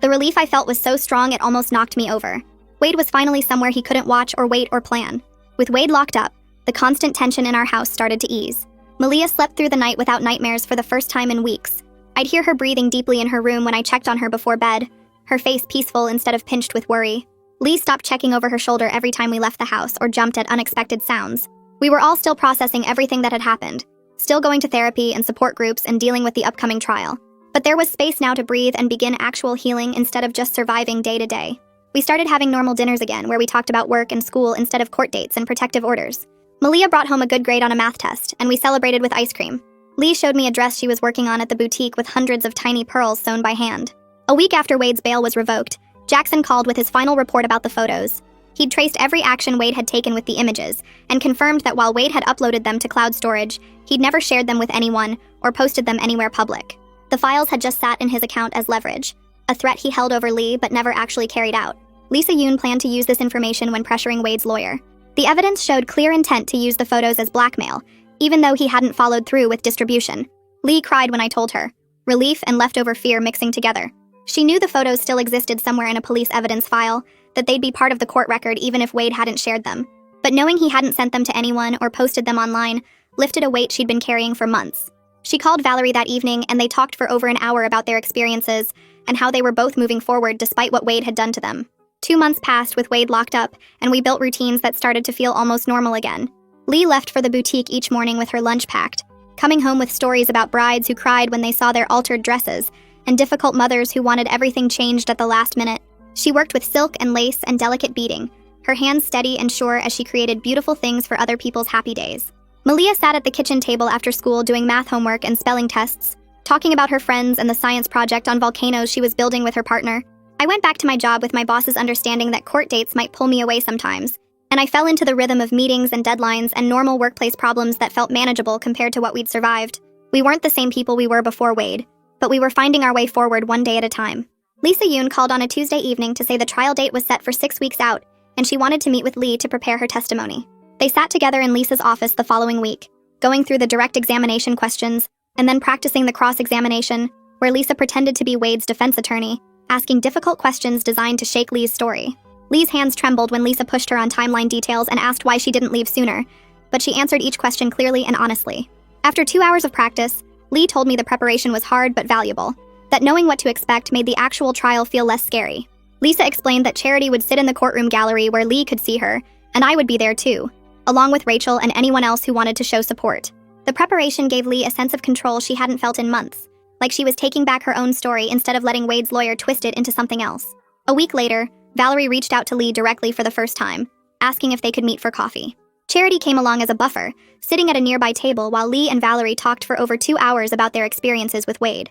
The relief I felt was so strong it almost knocked me over. Wade was finally somewhere he couldn't watch or wait or plan. With Wade locked up, the constant tension in our house started to ease. Malia slept through the night without nightmares for the first time in weeks. I'd hear her breathing deeply in her room when I checked on her before bed, her face peaceful instead of pinched with worry. Lee stopped checking over her shoulder every time we left the house or jumped at unexpected sounds. We were all still processing everything that had happened, still going to therapy and support groups and dealing with the upcoming trial. But there was space now to breathe and begin actual healing instead of just surviving day to day. We started having normal dinners again where we talked about work and school instead of court dates and protective orders. Malia brought home a good grade on a math test, and we celebrated with ice cream. Lee showed me a dress she was working on at the boutique with hundreds of tiny pearls sewn by hand. A week after Wade's bail was revoked, Jackson called with his final report about the photos. He'd traced every action Wade had taken with the images, and confirmed that while Wade had uploaded them to cloud storage, he'd never shared them with anyone or posted them anywhere public. The files had just sat in his account as leverage, a threat he held over Lee but never actually carried out. Lisa Yoon planned to use this information when pressuring Wade's lawyer. The evidence showed clear intent to use the photos as blackmail, even though he hadn't followed through with distribution. Lee cried when I told her, relief and leftover fear mixing together. She knew the photos still existed somewhere in a police evidence file, that they'd be part of the court record even if Wade hadn't shared them. But knowing he hadn't sent them to anyone or posted them online lifted a weight she'd been carrying for months. She called Valerie that evening and they talked for over an hour about their experiences and how they were both moving forward despite what Wade had done to them. 2 months passed with Wade locked up, and we built routines that started to feel almost normal again. Lee left for the boutique each morning with her lunch packed, coming home with stories about brides who cried when they saw their altered dresses, and difficult mothers who wanted everything changed at the last minute. She worked with silk and lace and delicate beading, her hands steady and sure as she created beautiful things for other people's happy days. Malia sat at the kitchen table after school doing math homework and spelling tests, talking about her friends and the science project on volcanoes she was building with her partner. I went back to my job with my boss's understanding that court dates might pull me away sometimes, and I fell into the rhythm of meetings and deadlines and normal workplace problems that felt manageable compared to what we'd survived. We weren't the same people we were before Wade, but we were finding our way forward one day at a time. Lisa Yoon called on a Tuesday evening to say the trial date was set for 6 weeks out, and she wanted to meet with Lee to prepare her testimony. They sat together in Lisa's office the following week, going through the direct examination questions, and then practicing the cross-examination, where Lisa pretended to be Wade's defense attorney, asking difficult questions designed to shake Lee's story. Lee's hands trembled when Lisa pushed her on timeline details and asked why she didn't leave sooner, but she answered each question clearly and honestly. After 2 hours of practice, Lee told me the preparation was hard but valuable, that knowing what to expect made the actual trial feel less scary. Lisa explained that Charity would sit in the courtroom gallery where Lee could see her, and I would be there too, along with Rachel and anyone else who wanted to show support. The preparation gave Lee a sense of control she hadn't felt in months, like she was taking back her own story instead of letting Wade's lawyer twist it into something else. A week later, Valerie reached out to Lee directly for the first time, asking if they could meet for coffee. Charity came along as a buffer, sitting at a nearby table while Lee and Valerie talked for over 2 hours about their experiences with Wade.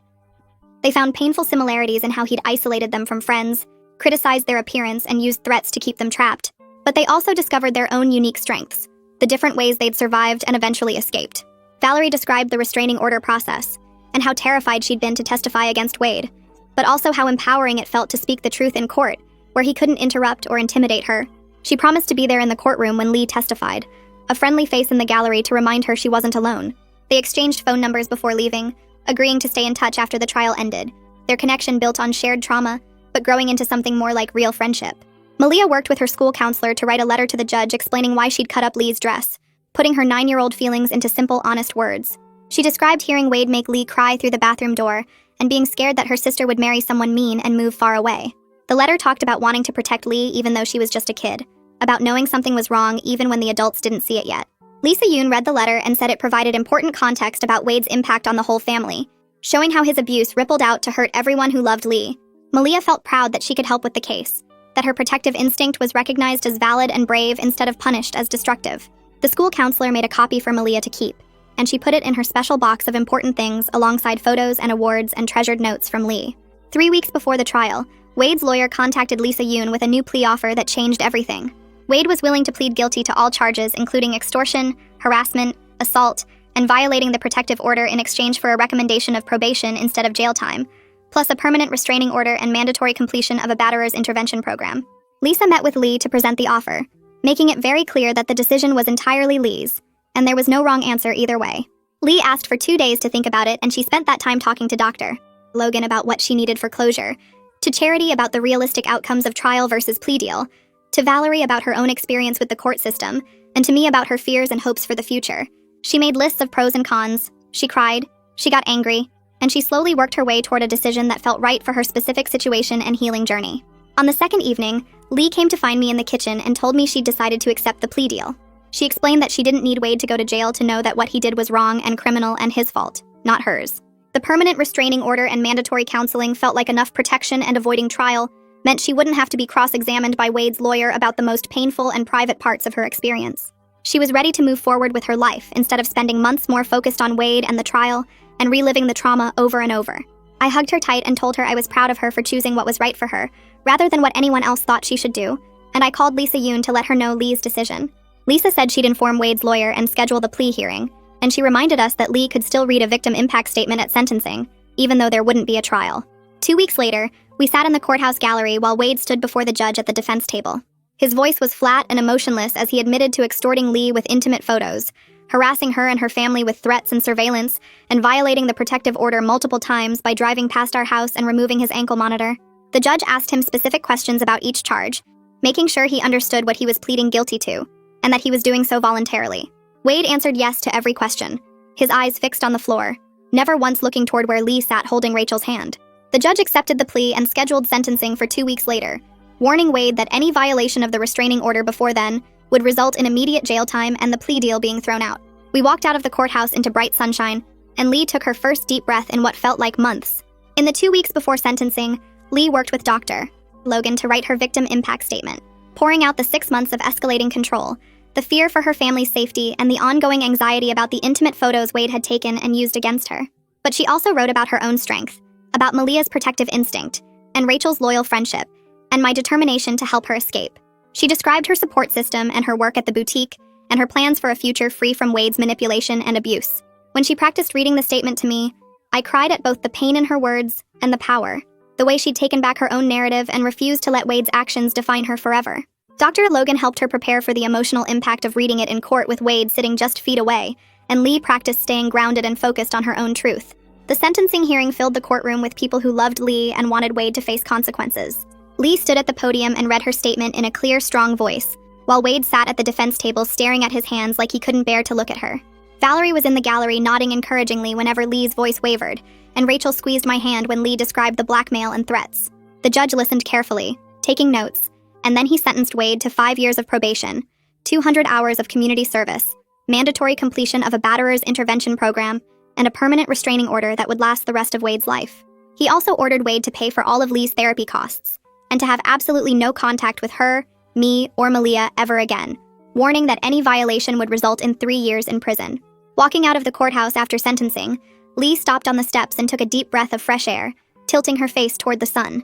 They found painful similarities in how he'd isolated them from friends, criticized their appearance, and used threats to keep them trapped. But they also discovered their own unique strengths, the different ways they'd survived and eventually escaped. Valerie described the restraining order process, and how terrified she'd been to testify against Wade, but also how empowering it felt to speak the truth in court, where he couldn't interrupt or intimidate her. She promised to be there in the courtroom when Lee testified, a friendly face in the gallery to remind her she wasn't alone. They exchanged phone numbers before leaving, agreeing to stay in touch after the trial ended, their connection built on shared trauma, but growing into something more like real friendship. Malia worked with her school counselor to write a letter to the judge explaining why she'd cut up Lee's dress, putting her 9-year-old feelings into simple, honest words. She described hearing Wade make Lee cry through the bathroom door and being scared that her sister would marry someone mean and move far away. The letter talked about wanting to protect Lee even though she was just a kid, about knowing something was wrong even when the adults didn't see it yet. Lisa Yoon read the letter and said it provided important context about Wade's impact on the whole family, showing how his abuse rippled out to hurt everyone who loved Lee. Malia felt proud that she could help with the case, that her protective instinct was recognized as valid and brave instead of punished as destructive. The school counselor made a copy for Malia to keep, and she put it in her special box of important things alongside photos and awards and treasured notes from Lee. 3 weeks before the trial, Wade's lawyer contacted Lisa Yoon with a new plea offer that changed everything. Wade was willing to plead guilty to all charges including extortion, harassment, assault, and violating the protective order in exchange for a recommendation of probation instead of jail time, plus a permanent restraining order and mandatory completion of a batterer's intervention program. Lisa met with Lee to present the offer, making it very clear that the decision was entirely Lee's, and there was no wrong answer either way. Lee asked for 2 days to think about it, and she spent that time talking to Dr. Logan about what she needed for closure, to Charity about the realistic outcomes of trial versus plea deal, to Valerie about her own experience with the court system, and to me about her fears and hopes for the future. She made lists of pros and cons, she cried, she got angry, and she slowly worked her way toward a decision that felt right for her specific situation and healing journey. On the second evening, Lee came to find me in the kitchen and told me she'd decided to accept the plea deal. She explained that she didn't need Wade to go to jail to know that what he did was wrong and criminal and his fault, not hers. The permanent restraining order and mandatory counseling felt like enough protection, and avoiding trial meant she wouldn't have to be cross-examined by Wade's lawyer about the most painful and private parts of her experience. She was ready to move forward with her life instead of spending months more focused on Wade and the trial and reliving the trauma over and over. I hugged her tight and told her I was proud of her for choosing what was right for her, rather than what anyone else thought she should do, and I called Lisa Yoon to let her know Lee's decision. Lisa said she'd inform Wade's lawyer and schedule the plea hearing, and she reminded us that Lee could still read a victim impact statement at sentencing, even though there wouldn't be a trial. 2 weeks later, we sat in the courthouse gallery while Wade stood before the judge at the defense table. His voice was flat and emotionless as he admitted to extorting Lee with intimate photos, harassing her and her family with threats and surveillance, and violating the protective order multiple times by driving past our house and removing his ankle monitor. The judge asked him specific questions about each charge, making sure he understood what he was pleading guilty to, and that he was doing so voluntarily. Wade answered yes to every question, his eyes fixed on the floor, never once looking toward where Lee sat holding Rachel's hand. The judge accepted the plea and scheduled sentencing for 2 weeks later, warning Wade that any violation of the restraining order before then would result in immediate jail time and the plea deal being thrown out. We walked out of the courthouse into bright sunshine, and Lee took her first deep breath in what felt like months. In the 2 weeks before sentencing, Lee worked with Dr. Logan to write her victim impact statement, pouring out the 6 months of escalating control, the fear for her family's safety, and the ongoing anxiety about the intimate photos Wade had taken and used against her. But she also wrote about her own strength, about Malia's protective instinct, and Rachel's loyal friendship, and my determination to help her escape. She described her support system and her work at the boutique, and her plans for a future free from Wade's manipulation and abuse. When she practiced reading the statement to me, I cried at both the pain in her words and the power, the way she'd taken back her own narrative and refused to let Wade's actions define her forever. Dr. Logan helped her prepare for the emotional impact of reading it in court with Wade sitting just feet away, and Lee practiced staying grounded and focused on her own truth. The sentencing hearing filled the courtroom with people who loved Lee and wanted Wade to face consequences. Lee stood at the podium and read her statement in a clear, strong voice, while Wade sat at the defense table staring at his hands like he couldn't bear to look at her. Valerie was in the gallery nodding encouragingly whenever Lee's voice wavered, and Rachel squeezed my hand when Lee described the blackmail and threats. The judge listened carefully, taking notes, and then he sentenced Wade to 5 years of probation, 200 hours of community service, mandatory completion of a batterer's intervention program, and a permanent restraining order that would last the rest of Wade's life. He also ordered Wade to pay for all of Lee's therapy costs, and to have absolutely no contact with her, me, or Malia ever again, warning that any violation would result in 3 years in prison. Walking out of the courthouse after sentencing, Lee stopped on the steps and took a deep breath of fresh air, tilting her face toward the sun.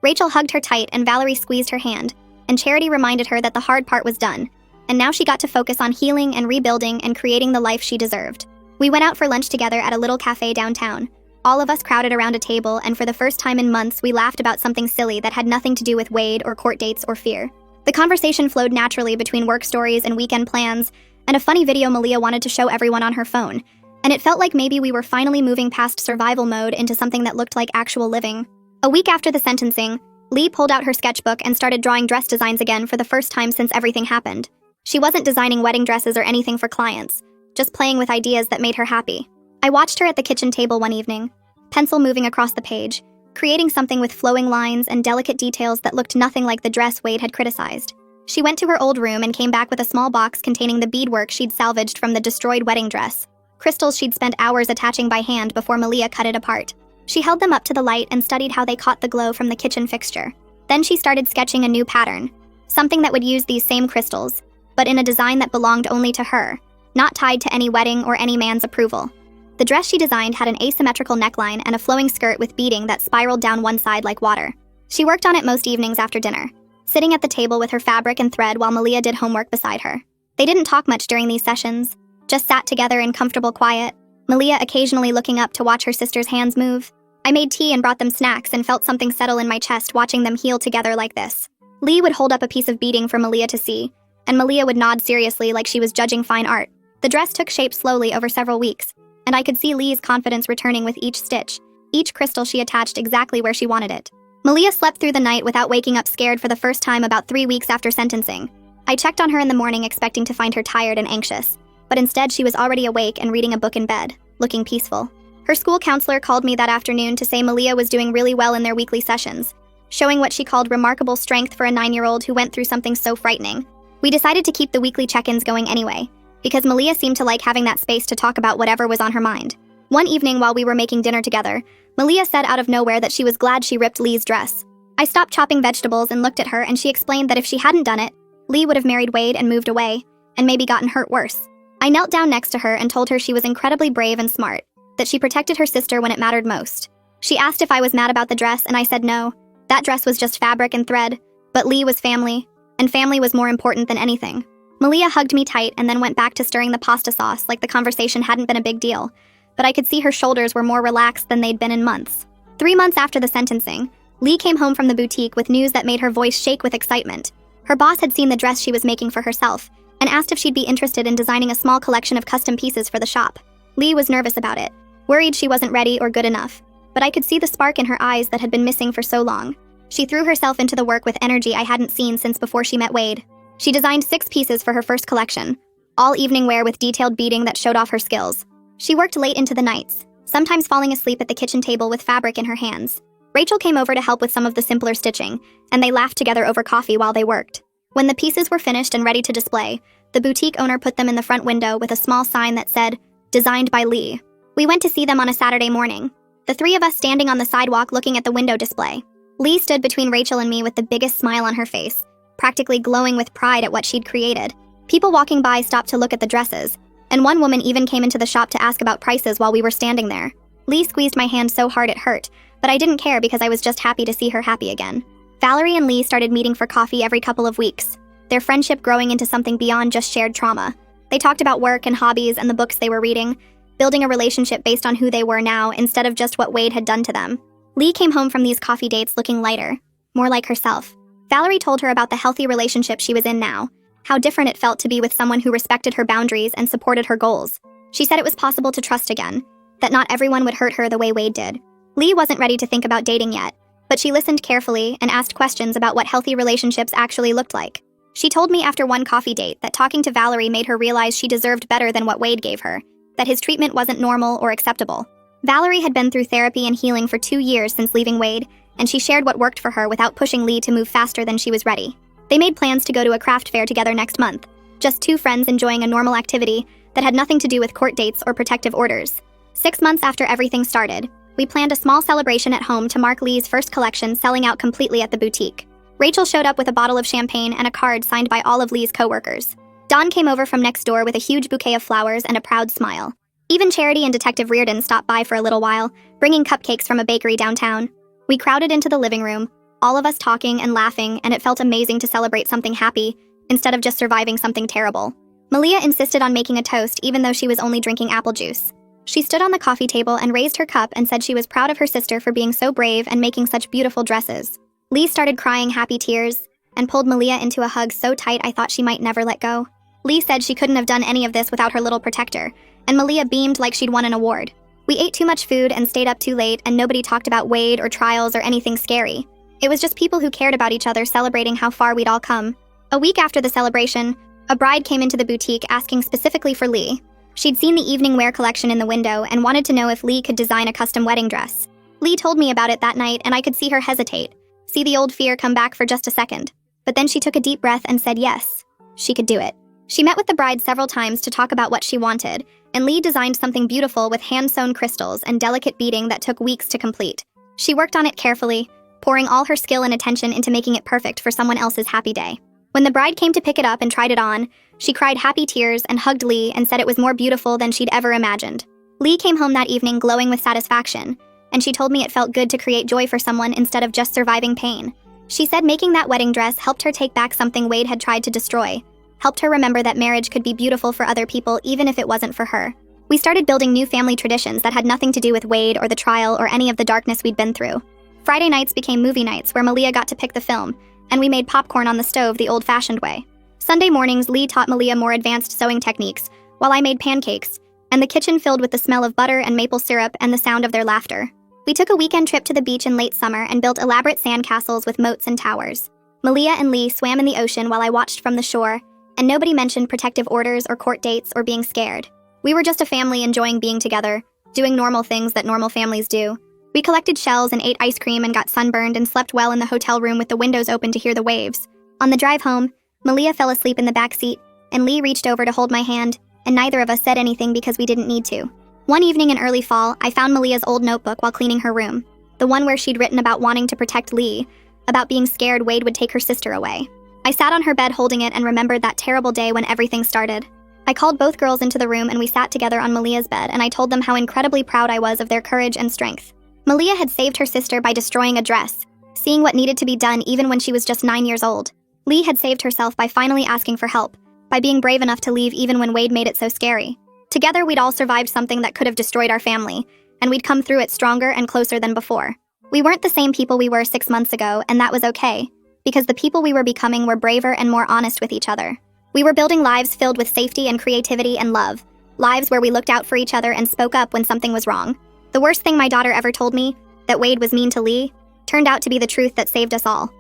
Rachel hugged her tight and Valerie squeezed her hand, and Charity reminded her that the hard part was done, and now she got to focus on healing and rebuilding and creating the life she deserved. We went out for lunch together at a little cafe downtown. All of us crowded around a table, and for the first time in months, we laughed about something silly that had nothing to do with Wade or court dates or fear. The conversation flowed naturally between work stories and weekend plans, and a funny video Malia wanted to show everyone on her phone, and it felt like maybe we were finally moving past survival mode into something that looked like actual living. A week after the sentencing, Lee pulled out her sketchbook and started drawing dress designs again for the first time since everything happened. She wasn't designing wedding dresses or anything for clients, just playing with ideas that made her happy. I watched her at the kitchen table one evening, pencil moving across the page, creating something with flowing lines and delicate details that looked nothing like the dress Wade had criticized. She went to her old room and came back with a small box containing the beadwork she'd salvaged from the destroyed wedding dress, crystals she'd spent hours attaching by hand before Malia cut it apart. She held them up to the light and studied how they caught the glow from the kitchen fixture. Then she started sketching a new pattern, something that would use these same crystals, but in a design that belonged only to her, not tied to any wedding or any man's approval. The dress she designed had an asymmetrical neckline and a flowing skirt with beading that spiraled down one side like water. She worked on it most evenings after dinner, sitting at the table with her fabric and thread while Malia did homework beside her. They didn't talk much during these sessions, just sat together in comfortable quiet, Malia occasionally looking up to watch her sister's hands move. I made tea and brought them snacks and felt something settle in my chest watching them heal together like this. Lee would hold up a piece of beading for Malia to see, and Malia would nod seriously like she was judging fine art. The dress took shape slowly over several weeks, and I could see Lee's confidence returning with each stitch, each crystal she attached exactly where she wanted it. Malia slept through the night without waking up scared for the first time about 3 weeks after sentencing. I checked on her in the morning expecting to find her tired and anxious, but instead she was already awake and reading a book in bed, looking peaceful. Her school counselor called me that afternoon to say Malia was doing really well in their weekly sessions, showing what she called remarkable strength for a 9-year-old who went through something so frightening. We decided to keep the weekly check-ins going anyway, because Malia seemed to like having that space to talk about whatever was on her mind. One evening while we were making dinner together, Malia said out of nowhere that she was glad she ripped Lee's dress. I stopped chopping vegetables and looked at her, and she explained that if she hadn't done it, Lee would have married Wade and moved away, and maybe gotten hurt worse. I knelt down next to her and told her she was incredibly brave and smart, that she protected her sister when it mattered most. She asked if I was mad about the dress, and I said no. That dress was just fabric and thread, but Lee was family, and family was more important than anything. Malia hugged me tight and then went back to stirring the pasta sauce like the conversation hadn't been a big deal, but I could see her shoulders were more relaxed than they'd been in months. 3 months after the sentencing, Lee came home from the boutique with news that made her voice shake with excitement. Her boss had seen the dress she was making for herself and asked if she'd be interested in designing a small collection of custom pieces for the shop. Lee was nervous about it, worried she wasn't ready or good enough, but I could see the spark in her eyes that had been missing for so long. She threw herself into the work with energy I hadn't seen since before she met Wade. She designed 6 pieces for her first collection, all evening wear with detailed beading that showed off her skills. She worked late into the nights, sometimes falling asleep at the kitchen table with fabric in her hands. Rachel came over to help with some of the simpler stitching, and they laughed together over coffee while they worked. When the pieces were finished and ready to display, the boutique owner put them in the front window with a small sign that said, "Designed by Lee." We went to see them on a Saturday morning, the 3 of us standing on the sidewalk looking at the window display. Lee stood between Rachel and me with the biggest smile on her face, practically glowing with pride at what she'd created. People walking by stopped to look at the dresses, and one woman even came into the shop to ask about prices while we were standing there. Lee squeezed my hand so hard it hurt, but I didn't care because I was just happy to see her happy again. Valerie and Lee started meeting for coffee every couple of weeks, their friendship growing into something beyond just shared trauma. They talked about work and hobbies and the books they were reading, building a relationship based on who they were now instead of just what Wade had done to them. Lee came home from these coffee dates looking lighter, more like herself. Valerie told her about the healthy relationship she was in now, how different it felt to be with someone who respected her boundaries and supported her goals. She said it was possible to trust again, that not everyone would hurt her the way Wade did. Lee wasn't ready to think about dating yet, but she listened carefully and asked questions about what healthy relationships actually looked like. She told me after one coffee date that talking to Valerie made her realize she deserved better than what Wade gave her, that his treatment wasn't normal or acceptable. Valerie had been through therapy and healing for 2 years since leaving Wade, and she shared what worked for her without pushing Lee to move faster than she was ready. They made plans to go to a craft fair together next month, just 2 friends enjoying a normal activity that had nothing to do with court dates or protective orders. 6 months after everything started, we planned a small celebration at home to mark Lee's first collection selling out completely at the boutique. Rachel showed up with a bottle of champagne and a card signed by all of Lee's coworkers. Don came over from next door with a huge bouquet of flowers and a proud smile. Even Charity and Detective Reardon stopped by for a little while, bringing cupcakes from a bakery downtown. We crowded into the living room, all of us talking and laughing, and it felt amazing to celebrate something happy, instead of just surviving something terrible. Malia insisted on making a toast even though she was only drinking apple juice. She stood on the coffee table and raised her cup and said she was proud of her sister for being so brave and making such beautiful dresses. Lee started crying happy tears and pulled Malia into a hug so tight I thought she might never let go. Lee said she couldn't have done any of this without her little protector, and Malia beamed like she'd won an award. We ate too much food and stayed up too late, and nobody talked about Wade or trials or anything scary. It was just people who cared about each other celebrating how far we'd all come. A week after the celebration, a bride came into the boutique asking specifically for Lee. She'd seen the evening wear collection in the window and wanted to know if Lee could design a custom wedding dress. Lee told me about it that night, and I could see her hesitate, see the old fear come back for just a second. But then she took a deep breath and said yes, she could do it. She met with the bride several times to talk about what she wanted, and Lee designed something beautiful with hand-sewn crystals and delicate beading that took weeks to complete. She worked on it carefully, pouring all her skill and attention into making it perfect for someone else's happy day. When the bride came to pick it up and tried it on, she cried happy tears and hugged Lee and said it was more beautiful than she'd ever imagined. Lee came home that evening glowing with satisfaction, and she told me it felt good to create joy for someone instead of just surviving pain. She said making that wedding dress helped her take back something Wade had tried to destroy, helped her remember that marriage could be beautiful for other people even if it wasn't for her. We started building new family traditions that had nothing to do with Wade or the trial or any of the darkness we'd been through. Friday nights became movie nights where Malia got to pick the film, and we made popcorn on the stove the old-fashioned way. Sunday mornings, Lee taught Malia more advanced sewing techniques, while I made pancakes, and the kitchen filled with the smell of butter and maple syrup and the sound of their laughter. We took a weekend trip to the beach in late summer and built elaborate sandcastles with moats and towers. Malia and Lee swam in the ocean while I watched from the shore, and nobody mentioned protective orders or court dates or being scared. We were just a family enjoying being together, doing normal things that normal families do. We collected shells and ate ice cream and got sunburned and slept well in the hotel room with the windows open to hear the waves. On the drive home, Malia fell asleep in the back seat, and Lee reached over to hold my hand, and neither of us said anything because we didn't need to. One evening in early fall, I found Malia's old notebook while cleaning her room, the one where she'd written about wanting to protect Lee, about being scared Wade would take her sister away. I sat on her bed holding it and remembered that terrible day when everything started. I called both girls into the room and we sat together on Malia's bed, and I told them how incredibly proud I was of their courage and strength. Malia had saved her sister by destroying a dress, seeing what needed to be done even when she was just 9 years old. Lee had saved herself by finally asking for help, by being brave enough to leave even when Wade made it so scary. Together, we'd all survived something that could have destroyed our family, and we'd come through it stronger and closer than before. We weren't the same people we were 6 months ago, and that was okay, because the people we were becoming were braver and more honest with each other. We were building lives filled with safety and creativity and love, lives where we looked out for each other and spoke up when something was wrong. The worst thing my daughter ever told me, that Wade was mean to Lee, turned out to be the truth that saved us all.